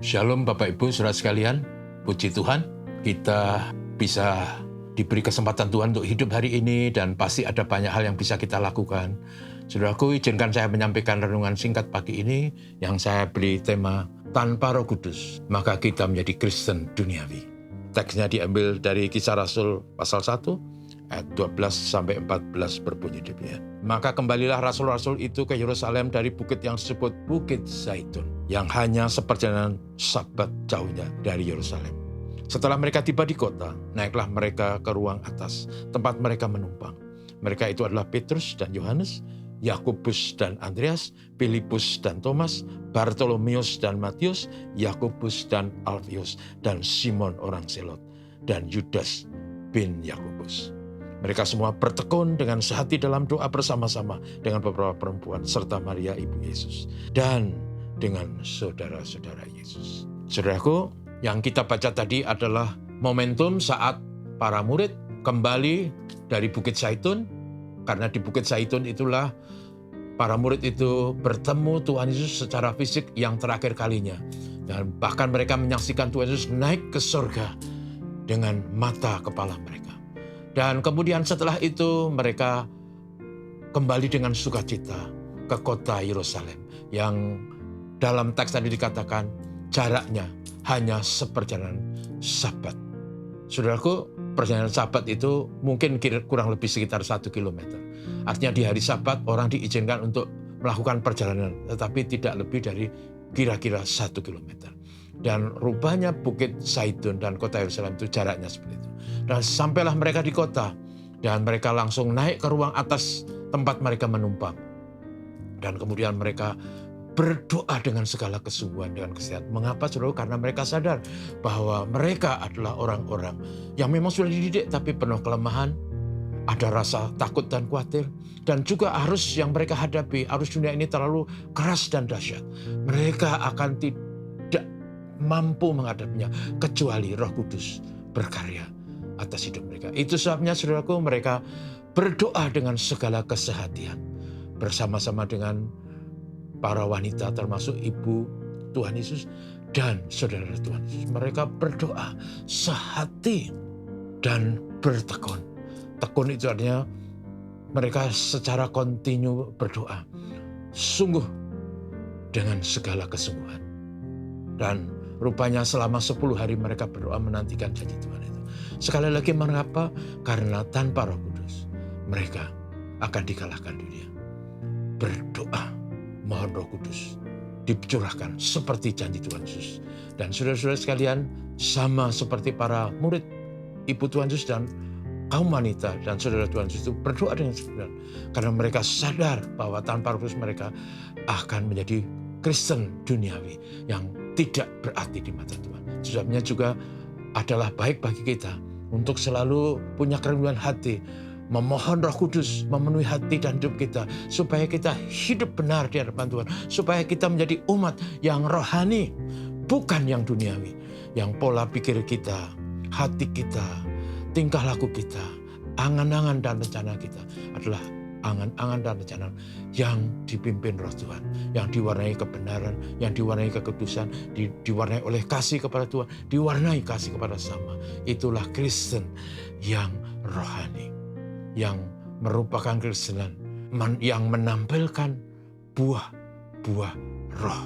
Shalom Bapak Ibu saudara sekalian, puji Tuhan kita bisa diberi kesempatan Tuhan untuk hidup hari ini dan pasti ada banyak hal yang bisa kita lakukan. Saudaraku, izinkan saya menyampaikan renungan singkat pagi ini yang saya beri tema tanpa Roh Kudus, maka kita menjadi Kristen duniawi. Teksnya diambil dari Kisah Rasul pasal 1 ayat 12-14 berbunyi demikian. Maka kembalilah rasul-rasul itu ke Yerusalem dari bukit yang disebut Bukit Zaitun, yang hanya seperjalanan Sabat jauhnya dari Yerusalem. Setelah mereka tiba di kota, naiklah mereka ke ruang atas, tempat mereka menumpang. Mereka itu adalah Petrus dan Yohanes, Yakobus dan Andreas, Filipus dan Thomas, Bartolomeus dan Matius, Yakobus dan Alfius, dan Simon orang Selot, dan Yudas bin Yakobus. Mereka semua bertekun dengan sehati dalam doa bersama-sama dengan beberapa perempuan serta Maria ibu Yesus dan dengan saudara-saudara Yesus. Saudaraku, yang kita baca tadi adalah momentum saat para murid kembali dari Bukit Zaitun, karena di Bukit Zaitun itulah para murid itu bertemu Tuhan Yesus secara fisik yang terakhir kalinya. Dan bahkan mereka menyaksikan Tuhan Yesus naik ke surga dengan mata kepala mereka. Dan kemudian setelah itu mereka kembali dengan sukacita ke kota Yerusalem yang dalam teks tadi dikatakan jaraknya hanya seperjalanan Sabat. Saudaraku, perjalanan Sabat itu mungkin kurang lebih sekitar 1 kilometer. Artinya di hari Sabat orang diizinkan untuk melakukan perjalanan, tetapi tidak lebih dari kira-kira 1 kilometer. Dan rupanya Bukit Zaitun dan kota Yerusalem itu jaraknya seperti itu. Dan sampailah mereka di kota, dan mereka langsung naik ke ruang atas tempat mereka menumpang. Dan kemudian mereka berdoa dengan segala kesungguhan, dengan kesetiaan. Mengapa, saudara? Karena mereka sadar bahwa mereka adalah orang-orang yang memang sudah dididik, tapi penuh kelemahan, ada rasa takut dan khawatir, dan juga arus yang mereka hadapi, arus dunia ini terlalu keras dan dahsyat. Mereka akan tidak mampu menghadapinya, kecuali Roh Kudus berkarya atas hidup mereka. Itu sebabnya, saudaraku, mereka berdoa dengan segala kesehatian, bersama-sama dengan para wanita termasuk ibu Tuhan Yesus dan saudara Tuhan Yesus. Mereka berdoa sehati dan bertekun. Tekun itu artinya mereka secara kontinu berdoa, sungguh dengan segala kesungguhan. Dan rupanya selama 10 hari mereka berdoa menantikan janji Tuhan itu. Sekali lagi, mengapa? Karena tanpa Roh Kudus mereka akan dikalahkan dunia. Berdoa, mohon Roh Kudus dicurahkan seperti janji Tuhan Yesus. Dan saudara-saudara sekalian, sama seperti para murid ibu Tuhan Yesus dan kaum wanita dan saudara Tuhan Yesus itu berdoa dengan sebenarnya. Karena mereka sadar bahwa tanpa Roh Kudus mereka akan menjadi Kristen duniawi yang tidak berarti di mata Tuhan. Sebabnya juga adalah baik bagi kita untuk selalu punya kerendahan hati, memohon Roh Kudus memenuhi hati dan hidup kita, supaya kita hidup benar di hadapan Tuhan, supaya kita menjadi umat yang rohani, bukan yang duniawi, yang pola pikir kita, hati kita, tingkah laku kita, angan-angan dan rencana kita adalah angan-angan dan rencana yang dipimpin Roh Tuhan, yang diwarnai kebenaran, yang diwarnai kekudusan, diwarnai oleh kasih kepada Tuhan, diwarnai kasih kepada sesama. Itulah Kristen yang rohani, yang merupakan Kristenan yang menampilkan buah-buah roh.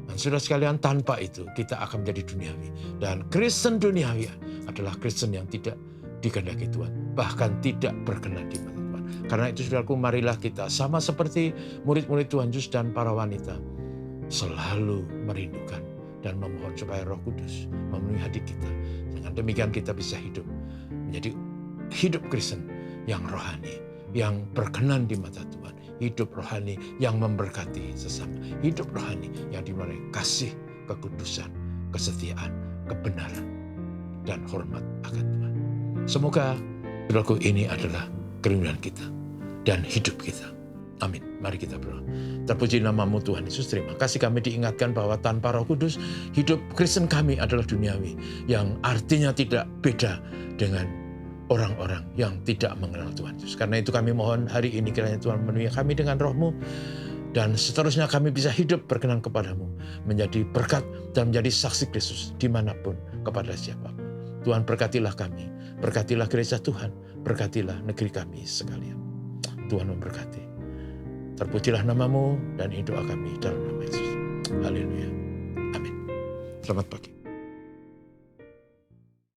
Dan saudara sekalian, tanpa itu kita akan menjadi duniawi. Dan Kristen duniawi adalah Kristen yang tidak dikehendaki Tuhan, bahkan tidak berkenan di mata Tuhan. Karena itu, saudaraku, marilah kita sama seperti murid-murid Tuhan Yesus dan para wanita selalu merindukan dan memohon supaya Roh Kudus memenuhi hati kita. Dengan demikian kita bisa hidup menjadi hidup Kristen yang rohani, yang berkenan di mata Tuhan, hidup rohani yang memberkati sesama, hidup rohani yang dimulai kasih, kekudusan, kesetiaan, kebenaran, dan hormat akan Tuhan. Semoga, saudaraku, ini adalah kerinduan kita dan hidup kita. Amin. Mari kita berdoa. Terpuji namamu Tuhan Yesus. Terima kasih kami diingatkan bahwa tanpa Roh Kudus, hidup Kristen kami adalah duniawi, yang artinya tidak beda dengan orang-orang yang tidak mengenal Tuhan Yesus. Karena itu kami mohon hari ini kiranya Tuhan memenuhi kami dengan Roh-Mu, Dan seterusnya kami bisa hidup berkenan kepadamu, menjadi berkat dan menjadi saksi Kristus dimanapun kepada siapapun. Tuhan berkatilah kami, berkatilah gereja Tuhan, berkatilah negeri kami sekalian. Tuhan memberkati. Terpujilah namamu dan doa kami dalam nama Yesus. Haleluya. Amin. Selamat pagi.